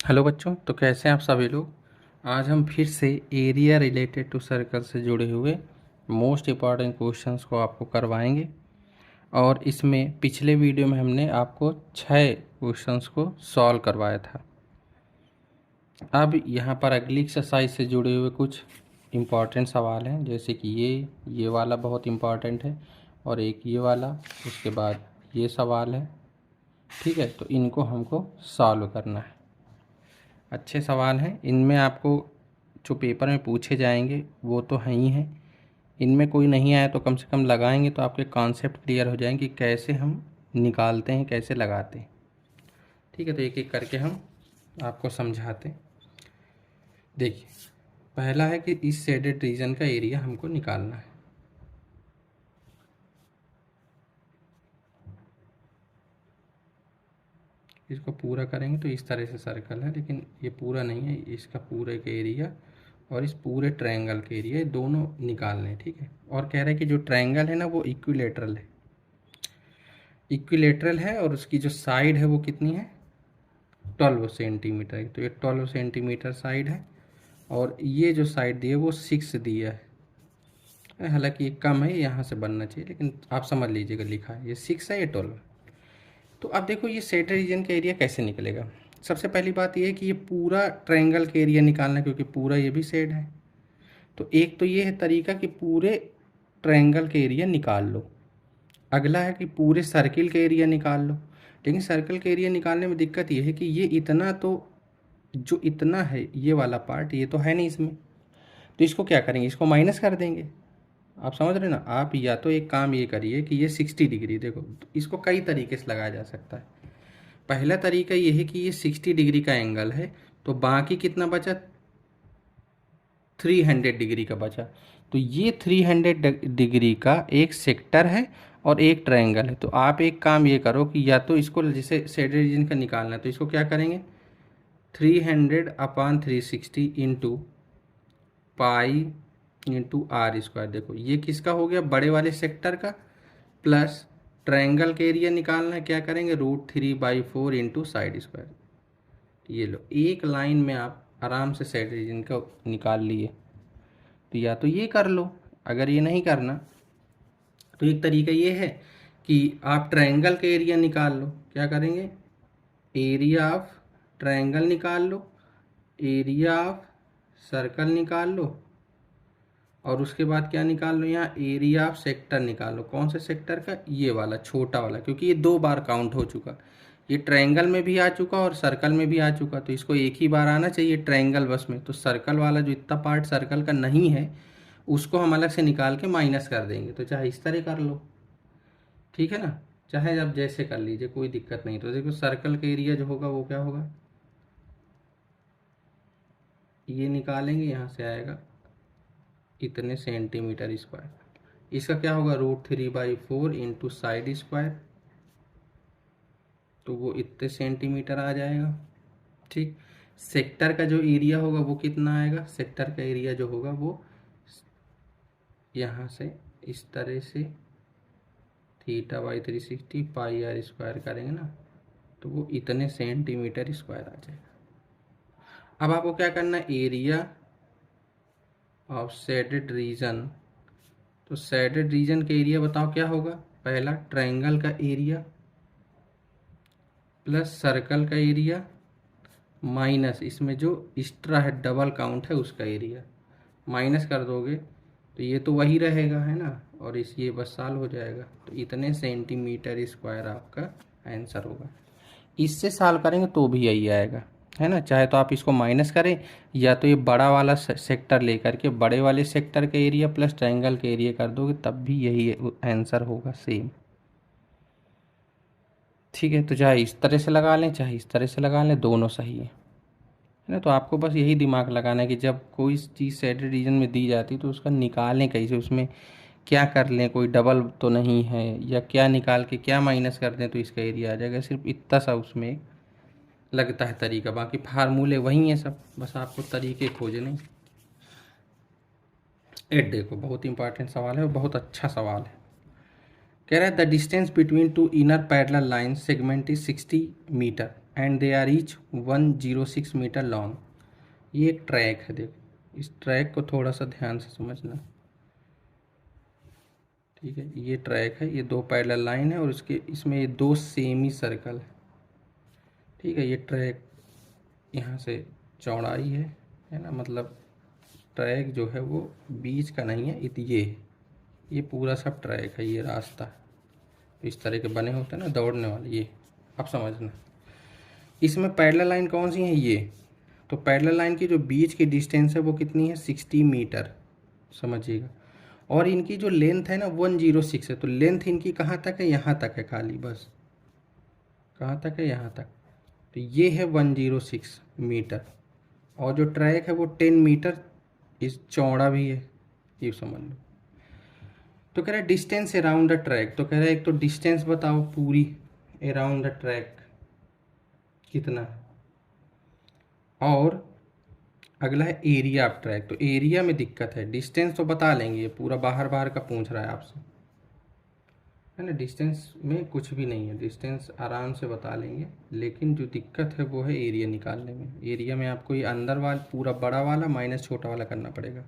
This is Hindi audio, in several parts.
हेलो बच्चों, तो कैसे हैं आप सभी लोग। आज हम फिर से एरिया रिलेटेड टू सर्कल से जुड़े हुए मोस्ट इम्पॉर्टेंट क्वेश्चंस को आपको करवाएंगे। और इसमें पिछले वीडियो में हमने आपको 6 क्वेश्चंस को सॉल्व करवाया था। अब यहाँ पर अगली एक्सरसाइज से जुड़े हुए कुछ इम्पॉर्टेंट सवाल हैं, जैसे कि ये वाला बहुत इम्पॉर्टेंट है और एक ये वाला, उसके बाद ये सवाल है। ठीक है, तो इनको हमको सॉल्व करना है। अच्छे सवाल हैं, इनमें आपको जो पेपर में पूछे जाएंगे वो तो हैं ही हैं। इनमें कोई नहीं आया तो कम से कम लगाएंगे तो आपके कॉन्सेप्ट क्लियर हो जाएंगे कि कैसे हम निकालते हैं, कैसे लगाते हैं। ठीक है, तो एक एक करके हम आपको समझाते हैं। देखिए, पहला है कि इस शेडेड रीजन का एरिया हमको निकालना है। इसको पूरा करेंगे तो इस तरह से सर्कल है, लेकिन ये पूरा नहीं है, इसका पूरे का एरिया और इस पूरे ट्रायंगल के एरिया दोनों निकालने हैं। ठीक है, और कह रहे हैं कि जो ट्रायंगल है ना वो इक्विलेटरल है। इक्विलेटरल है और उसकी जो साइड है वो कितनी है, 12 सेंटीमीटर है। तो ये 12 सेंटीमीटर साइड है और ये जो साइड दी है वो 6 दिया है। हालांकि ये कम है, यहाँ से बनना चाहिए, लेकिन आप समझ लीजिएगा लिखा है ये 6 है, ये 12। तो अब देखो ये सेड रीजन का एरिया कैसे निकलेगा। सबसे पहली बात ये है कि ये पूरा ट्रायंगल का एरिया निकालना है, क्योंकि पूरा ये भी सेड है। तो एक तो ये है तरीका कि पूरे ट्रायंगल का एरिया निकाल लो। अगला है कि पूरे सर्किल का एरिया निकाल लो। लेकिन सर्कल का एरिया निकालने में दिक्कत ये है कि ये इतना तो, जो इतना है ये वाला पार्ट, ये तो है नहीं इसमें। तो इसको क्या करेंगे, इसको माइनस कर देंगे। आप समझ रहे ना। आप या तो एक काम ये करिए कि ये 60 डिग्री, देखो इसको कई तरीके से लगाया जा सकता है। पहला तरीका ये है कि ये 60 डिग्री का एंगल है, तो बाकी कितना बचा, 300 डिग्री का बचा। तो ये 300 डिग्री का एक सेक्टर है और एक ट्रायंगल है। तो आप एक काम ये करो कि या तो इसको, जैसे शेडेड रीजन का निकालना है तो इसको क्या करेंगे, 300/360 into pi into R square. देखो ये किसका हो गया, बड़े वाले सेक्टर का, प्लस ट्रायंगल का एरिया निकालना है, क्या करेंगे, √3/4 इंटू साइड स्क्वायर। ये लो, एक लाइन में आप आराम से शेडेड रीजन का निकाल लिए। तो या तो ये कर लो, अगर ये नहीं करना तो एक तरीका ये है कि आप ट्रायंगल का एरिया निकाल लो। क्या करेंगे, एरिया ऑफ ट्रायंगल निकाल लो, एरिया ऑफ सर्कल निकाल लो, और उसके बाद क्या निकाल लो, यहाँ एरिया ऑफ सेक्टर निकाल लो। कौन से सेक्टर का, ये वाला छोटा वाला, क्योंकि ये 2 बार काउंट हो चुका। ये ट्रायंगल में भी आ चुका और सर्कल में भी आ चुका, तो इसको एक ही बार आना चाहिए ट्रायंगल बस में। तो सर्कल वाला जो इतना पार्ट सर्कल का नहीं है उसको हम अलग से निकाल के माइनस कर देंगे। तो चाहे इस तरह कर लो, ठीक है ना, चाहे आप जैसे कर लीजिए, कोई दिक्कत नहीं। तो देखो सर्कल का एरिया जो होगा वो क्या होगा, ये निकालेंगे, यहाँ से आएगा इतने सेंटीमीटर स्क्वायर। इसका क्या होगा, √3/4 इंटू साइड स्क्वायर, तो वो इतने सेंटीमीटर आ जाएगा। ठीक, सेक्टर का जो एरिया होगा वो कितना आएगा, सेक्टर का एरिया जो होगा वो यहाँ से इस तरह से θ/360 पाई आर स्क्वायर करेंगे ना, तो वो इतने सेंटीमीटर स्क्वायर आ जाएगा। अब आपको क्या करना है, एरिया ऑफ शेडेड रीजन। तो शेडेड रीजन का एरिया बताओ क्या होगा, पहला ट्रायंगल का एरिया प्लस सर्कल का एरिया माइनस इसमें जो एक्स्ट्रा है डबल काउंट है उसका एरिया, माइनस कर दोगे तो ये तो वही रहेगा, है ना, और इस ये बस साल हो जाएगा। तो इतने सेंटीमीटर स्क्वायर आपका आंसर होगा। इससे साल करेंगे तो भी यही आएगा, है ना। चाहे तो आप इसको माइनस करें, या तो ये बड़ा वाला सेक्टर लेकर के बड़े वाले सेक्टर का एरिया प्लस ट्रायंगल का एरिया कर दोगे, तब भी यही आंसर होगा सेम। ठीक है, तो चाहे इस तरह से लगा लें चाहे इस तरह से लगा लें, दोनों सही है ना। तो आपको बस यही दिमाग लगाना है कि जब कोई चीज़ शेडेड रीजन में दी जाती है तो उसका निकालें कैसे, उसमें क्या कर लें, कोई डबल तो नहीं है, या क्या निकाल के क्या माइनस कर दें तो इसका एरिया आ जाएगा। सिर्फ इतना सा उसमें लगता है तरीका, बाकी फार्मूले वही हैं सब, बस आपको तरीके खोजने। एट देखो, बहुत इंपॉर्टेंट सवाल है और बहुत अच्छा सवाल है। कह रहा है the distance between two inner parallel line segment is 60 metre. And they are each 106 metre long. ये एक ट्रैक है, देखो इस ट्रैक को थोड़ा सा ध्यान से समझना। ठीक है, ये ट्रैक है, ये दो पैरेलल लाइन है और इसके इसमें ये दो सेमी सर्कल है। ठीक है, ये ट्रैक यहाँ से चौड़ाई है ना, मतलब ट्रैक जो है वो बीच का नहीं है, ये पूरा सब ट्रैक है, ये रास्ता तो इस तरह के बने होते हैं ना दौड़ने वाले, ये अब समझना। इसमें पैरेलल लाइन कौन सी है, ये तो पैरेलल लाइन की जो बीच की डिस्टेंस है वो कितनी है 60 मीटर, समझिएगा। और इनकी जो लेंथ है ना 106 है, तो लेंथ इनकी कहाँ तक है, यहाँ तक है खाली, बस कहाँ तक है, यहाँ तक। तो ये है 106 मीटर और जो ट्रैक है वो 10 मीटर इस चौड़ा भी है, ये समझ लो। तो कह रहा है डिस्टेंस अराउंड द ट्रैक, तो कह रहा है एक तो डिस्टेंस बताओ पूरी अराउंड द ट्रैक कितना है, और अगला है एरिया ऑफ ट्रैक। तो एरिया में दिक्कत है, डिस्टेंस तो बता लेंगे, ये पूरा बाहर बाहर का पूछ रहा है आपसे, है ना। डिस्टेंस में कुछ भी नहीं है, डिस्टेंस आराम से बता लेंगे, लेकिन जो दिक्कत है वो है एरिया निकालने में। एरिया में आपको ये अंदर वाला पूरा बड़ा वाला माइनस छोटा वाला करना पड़ेगा।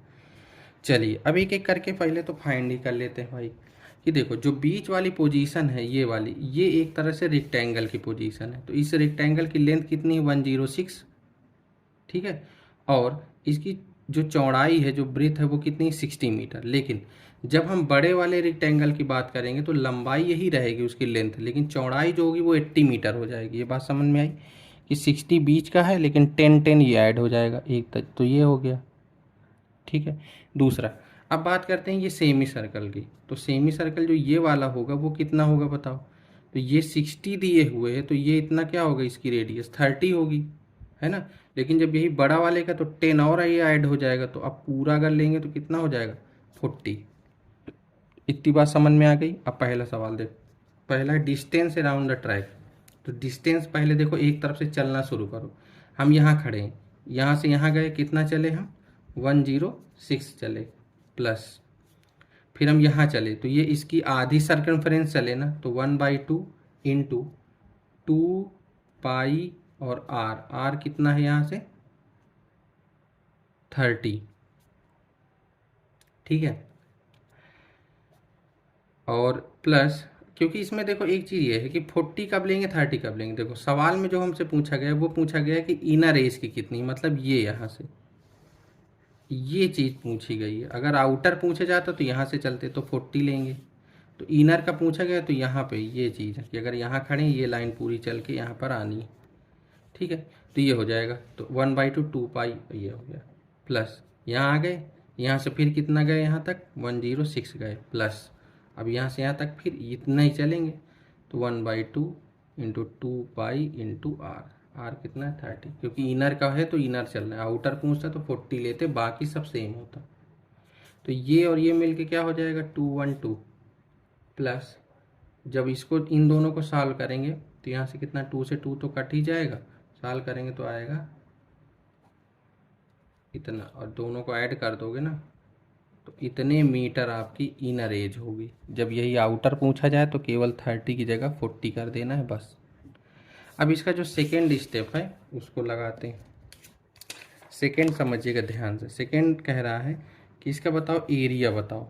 चलिए अब एक एक करके पहले तो फाइंड ही कर लेते हैं भाई। कि देखो जो बीच वाली पोजीशन है ये वाली, ये एक तरह से रेक्टेंगल की पोजीशन है, तो इस रेक्टेंगल की लेंथ कितनी है 106, ठीक है। और इसकी जो चौड़ाई है, जो ब्रेथ है वो कितनी 60 मीटर। लेकिन जब हम बड़े वाले रेक्टेंगल की बात करेंगे तो लंबाई यही रहेगी उसकी लेंथ, लेकिन चौड़ाई जो होगी वो 80 मीटर हो जाएगी। ये बात समझ में आई कि 60 बीच का है लेकिन 10 ये ऐड हो जाएगा एक तक, तो ये हो गया, ठीक है। दूसरा, अब बात करते हैं ये सेमी सर्कल की। तो सेमी सर्कल जो ये वाला होगा वो कितना होगा बताओ। तो ये 60 दिए हुए है, तो ये इतना क्या होगा, इसकी रेडियस 30 होगी, है ना। लेकिन जब यही बड़ा वाले का तो 10 और ये ऐड हो जाएगा, तो अब पूरा अगर लेंगे तो कितना हो जाएगा 40। इतनी बात समझ में आ गई। अब पहला सवाल देखो, पहला डिस्टेंस अराउंड द ट्रैक। तो डिस्टेंस पहले देखो, एक तरफ से चलना शुरू करो। हम यहाँ खड़े हैं, यहाँ से यहाँ गए, कितना चले हम 106 चले, प्लस फिर हम यहाँ चले तो ये इसकी आधी सर्कमफ्रेंस चले ना, तो 1/2 इंटू 2 पाई और आर कितना है यहाँ से 30, ठीक है। और प्लस, क्योंकि इसमें देखो एक चीज़ ये है कि 40 कब लेंगे 30 कब लेंगे। देखो सवाल में जो हमसे पूछा गया है वो पूछा गया है कि इनर एज की कितनी, मतलब ये यहाँ से ये चीज़ पूछी गई है। अगर आउटर पूछे जाता तो यहाँ से चलते तो 40 लेंगे, तो इनर का पूछा गया तो यहाँ पे ये चीज़ है कि अगर यहाँ खड़े ये लाइन पूरी चल के यहाँ पर आनी है, ठीक है। तो ये हो जाएगा, तो 1/2 2 पाई ये हो गया, प्लस यहाँ आ गए, यहाँ से फिर कितना गए यहाँ तक 106 गए, प्लस अब यहाँ से यहाँ तक फिर इतना ही चलेंगे, तो 1/2 इंटू 2 पाई इंटू आर कितना है 30, क्योंकि इनर का है तो इनर चल रहा है, आउटर पूछता तो 40 लेते, बाकी सब सेम होता। तो ये और ये मिलके क्या हो जाएगा 212, प्लस जब इसको इन दोनों को सॉल्व करेंगे तो यहाँ से कितना 2 से 2 तो कट ही जाएगा, सॉल्व करेंगे तो आएगा इतना, और दोनों को ऐड कर दोगे ना तो इतने मीटर आपकी इनर एज होगी। जब यही आउटर पूछा जाए तो केवल 30 की जगह 40 कर देना है बस। अब इसका जो सेकेंड स्टेप है उसको लगाते हैं। सेकेंड समझिएगा ध्यान से, सेकेंड कह रहा है कि इसका बताओ एरिया बताओ,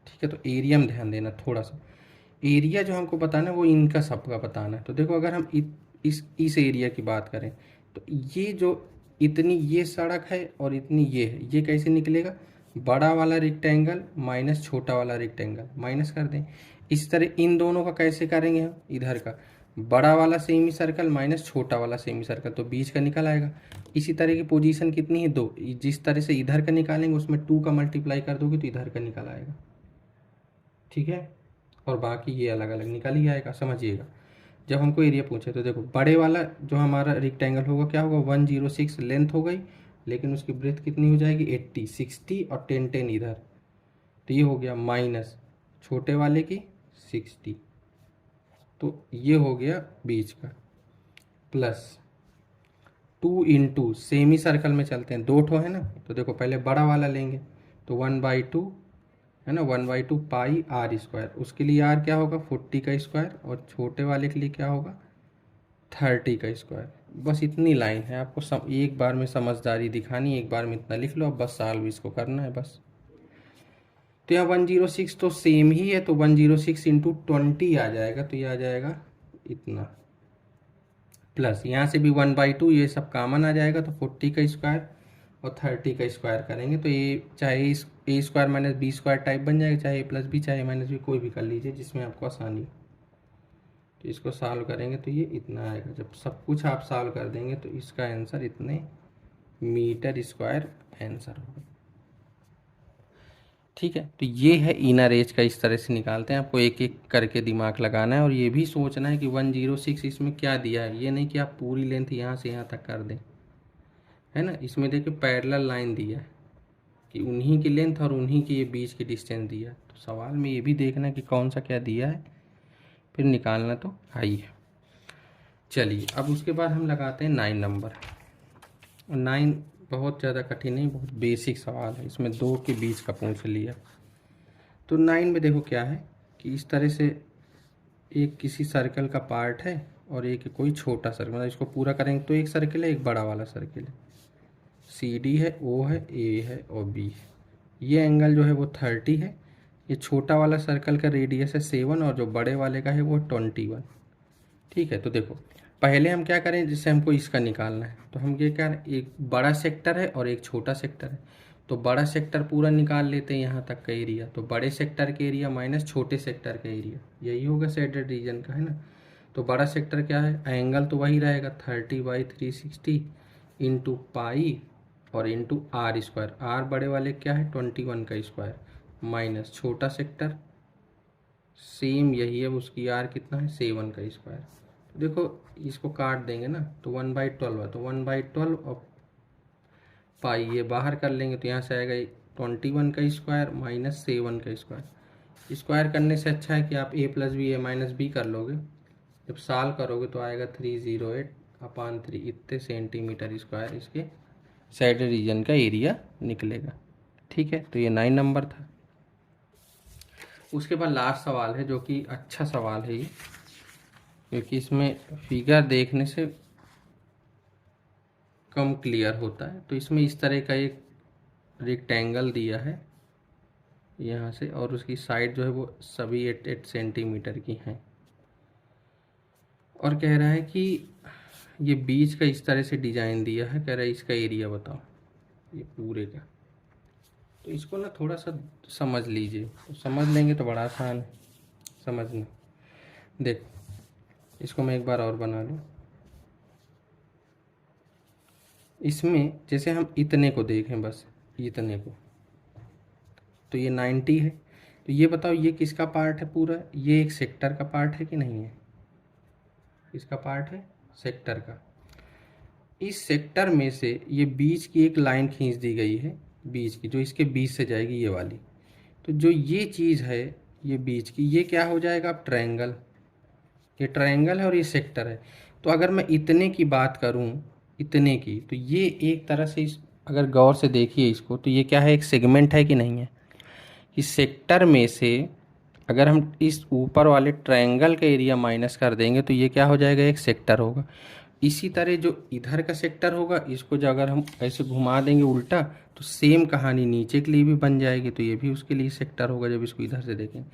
ठीक है। तो एरिया में ध्यान देना थोड़ा सा, एरिया जो हमको बताना है वो इनका सबका बताना है। तो देखो अगर हम इस एरिया की बात करें तो ये जो इतनी ये सड़क है और इतनी ये है, ये कैसे निकलेगा, बड़ा वाला रेक्टेंगल माइनस छोटा वाला रेक्टेंगल माइनस कर दें। इस तरह इन दोनों का कैसे करेंगे हम, इधर का बड़ा वाला सेमी सर्कल माइनस छोटा वाला सेमी सर्कल, तो बीच का निकल आएगा। इसी तरह की पोजीशन कितनी है 2, जिस तरह से इधर का निकालेंगे उसमें 2 का मल्टीप्लाई कर दोगे तो इधर का निकल आएगा, ठीक है। और बाकी ये अलग अलग निकल ही आएगा, समझिएगा। जब हमको एरिया पूछे तो देखो बड़े वाला जो हमारा रेक्टेंगल होगा क्या होगा 106 लेंथ हो गई, लेकिन उसकी ब्रेथ कितनी हो जाएगी 80, 60 और 10 इधर, तो ये हो गया माइनस छोटे वाले की 60, तो ये हो गया बीच का, प्लस 2 इंटू सेमी सर्कल में चलते हैं, 2 ठो है ना, तो देखो पहले बड़ा वाला लेंगे तो 1/2 है ना, 1/2 पाई आर स्क्वायर, उसके लिए आर क्या होगा 40 का स्क्वायर, और छोटे वाले के लिए क्या होगा 30 का स्क्वायर। बस इतनी लाइन है, आपको एक बार में समझदारी दिखानी, एक बार में इतना लिख लो, अब बस सॉल्व इसको करना है बस। तो यहाँ 106 तो सेम ही है, तो 106 इंटू 20 आ जाएगा, तो ये आ जाएगा इतना, प्लस यहाँ से भी 1/2 ये सब कॉमन आ जाएगा, तो 40 का स्क्वायर और 30 का स्क्वायर करेंगे तो ये चाहे A square minus B square type बन जाएगा, चाहे ए प्लस बी चाहे माइनस बी, कोई भी कर लीजिए जिसमें आपको आसानी हो। तो इसको सॉल्व करेंगे तो ये इतना आएगा। जब सब कुछ आप सॉल्व कर देंगे तो इसका आंसर इतने मीटर स्क्वायर आंसर होगा। ठीक है, तो ये है इनर एज का, इस तरह से निकालते हैं। आपको एक एक करके दिमाग लगाना है और ये भी सोचना है कि 106 इसमें क्या दिया है। ये नहीं कि आप पूरी लेंथ यहाँ से यहाँ तक कर दें, है ना। इसमें देखिए पैरेलल लाइन दिया है कि उन्हीं की लेंथ और उन्हीं की ये बीच की डिस्टेंस दिया है। तो सवाल में ये भी देखना है कि कौन सा क्या दिया है, फिर निकालना तो आई है। चलिए अब उसके बाद हम लगाते हैं 9 नंबर। 9 बहुत ज़्यादा कठिन नहीं, बहुत बेसिक सवाल है, इसमें 2 के बीच का पूछ लिया। तो 9 में देखो क्या है कि इस तरह से एक किसी सर्कल का पार्ट है और एक कोई छोटा सर्कल, मतलब इसको पूरा करेंगे तो एक सर्कल है, एक बड़ा वाला सर्कल है, CD है, O है, A है और B है। ये एंगल जो है वो 30 है। ये छोटा वाला सर्कल का रेडियस है 7 और जो बड़े वाले का है वो 21। ठीक है, तो देखो पहले हम क्या करें, जिससे हमको इसका निकालना है, तो हम ये क्या करें, एक बड़ा सेक्टर है और एक छोटा सेक्टर है, तो बड़ा सेक्टर पूरा निकाल लेते हैं यहाँ तक का एरिया। तो बड़े सेक्टर के एरिया माइनस छोटे सेक्टर का एरिया, यही होगा शेडेड रीजन का, है ना। तो बड़ा सेक्टर क्या है, एंगल तो वही रहेगा 30/360 इंटू पाई और इंटू आर स्क्वायर। आर बड़े वाले क्या है 21 का स्क्वायर, माइनस छोटा सेक्टर सेम यही है, उसकी आर कितना है 7 का स्क्वायर। देखो इसको काट देंगे ना तो 1/12 है, तो 1/12 और पाई ये बाहर कर लेंगे तो यहाँ से आएगा 21 का स्क्वायर माइनस 7 का स्क्वायर। स्क्वायर करने से अच्छा है कि आप a plus B a minus B कर लोगे। जब सॉल्व करोगे तो आएगा 308/3 इतने सेंटीमीटर स्क्वायर इसके साइड रीजन का एरिया निकलेगा। ठीक है, तो ये 9 नंबर था। उसके बाद लास्ट सवाल है जो कि अच्छा सवाल है ये, क्योंकि इसमें फिगर देखने से कम क्लियर होता है। तो इसमें इस तरह का एक रेक्टेंगल दिया है यहाँ से और उसकी साइड जो है वो सभी 8 सेंटीमीटर की हैं और कह रहा है कि ये बीच का इस तरह से डिजाइन दिया है, कह रहा है इसका एरिया बताओ ये पूरे का। तो इसको ना थोड़ा सा समझ लीजिए, तो समझ लेंगे तो बड़ा आसान है समझना। देख इसको मैं एक बार और बना लूँ। इसमें जैसे हम इतने को देखें, बस इतने को, तो ये 90 है। तो ये बताओ ये किसका पार्ट है पूरा, ये एक सेक्टर का पार्ट है कि नहीं है, इसका पार्ट है सेक्टर का। इस सेक्टर में से ये बीच की एक लाइन खींच दी गई है, बीच की जो इसके बीच से जाएगी ये वाली। तो जो ये चीज़ है ये बीच की, ये क्या हो जाएगा अब ट्रायंगल। ये ट्रायंगल है और ये सेक्टर है। तो अगर मैं इतने की बात करूं, इतने की, तो ये एक तरह से अगर गौर से देखिए इसको तो ये क्या है, एक सेगमेंट है कि नहीं है। इस सेक्टर में से अगर हम इस ऊपर वाले ट्रायंगल का एरिया माइनस कर देंगे तो ये क्या हो जाएगा, एक सेक्टर होगा। इसी तरह जो इधर का सेक्टर होगा इसको जो अगर हम ऐसे घुमा देंगे उल्टा तो सेम कहानी नीचे के लिए भी बन जाएगी, तो ये भी उसके लिए सेक्टर होगा जब इसको इधर से देखें।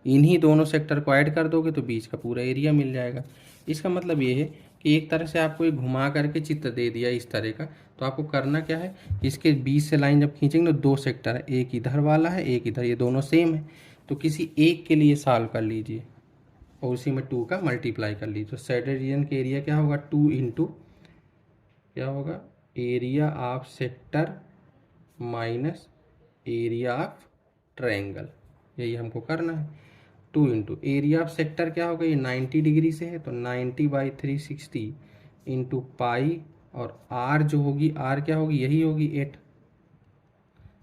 इन्हीं दोनों सेक्टर को ऐड कर दोगे तो बीच का पूरा एरिया मिल जाएगा। इसका मतलब ये है कि एक तरह से आपको एक घुमा करके चित्र दे दिया इस तरह का। तो आपको करना क्या है, इसके बीच से लाइन जब खींचेंगे तो 2 सेक्टर है, एक इधर वाला है एक इधर, ये दोनों सेम है। तो किसी एक के लिए सॉल्व कर लीजिए और उसी में 2 का मल्टीप्लाई कर लीजिए। तो शेडेड रीजन के एरिया क्या होगा, 2 इंटू क्या होगा, area of sector minus area of triangle, यही हमको करना है। 2 इंटू एरिया ऑफ सेक्टर क्या होगा, ये 90 डिग्री से है तो 90/360 इंटू पाई और आर जो होगी, आर क्या होगी, यही होगी 8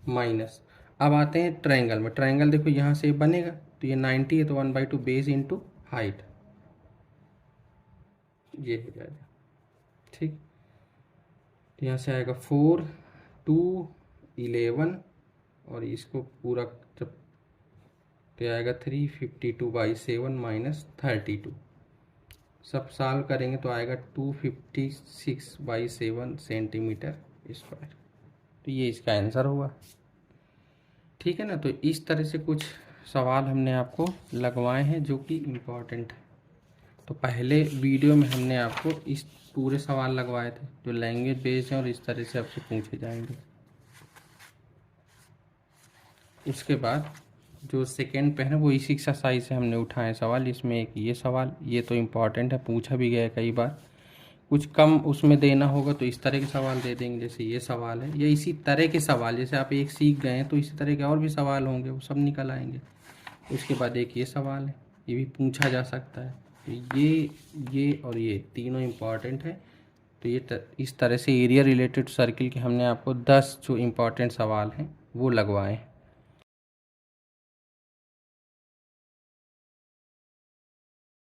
माइनस। अब आते हैं ट्रायंगल में। ट्रायंगल देखो यहाँ से बनेगा तो ये 90 है तो 1/2 बेस इंटू हाइट, ये हो जाएगा। ठीक, तो यहाँ से आएगा 4 2 11 और इसको पूरा जब तो आएगा 352/7 माइनस 32। सब सॉल्व करेंगे तो आएगा 256/7 सेंटीमीटर स्क्वायर। तो ये इसका आंसर हुआ। ठीक है ना। तो इस तरह से कुछ सवाल हमने आपको लगवाए हैं जो कि इम्पोर्टेंट है। तो पहले वीडियो में हमने आपको इस पूरे सवाल लगवाए थे जो लैंग्वेज बेस्ड हैं और इस तरह से आपसे पूछे जाएंगे। उसके बाद जो सेकेंड पे है वो इसी एक्सरसाइज से हमने उठाए सवाल। इसमें एक ये सवाल, ये तो इम्पॉर्टेंट है, पूछा भी गया है कई बार। कुछ कम उसमें देना होगा तो इस तरह के सवाल दे देंगे, जैसे ये सवाल है, या इसी तरह के सवाल, जैसे आप एक सीख गए हैं तो इसी तरह के और भी सवाल होंगे, वो सब निकल आएंगे। उसके बाद एक ये सवाल है, ये भी पूछा जा सकता है। तो ये और ये तीनों इम्पॉर्टेंट है। तो ये इस तरह से एरिया रिलेटेड सर्किल के हमने आपको 10 जो इम्पॉर्टेंट सवाल हैं वो लगवाए हैं।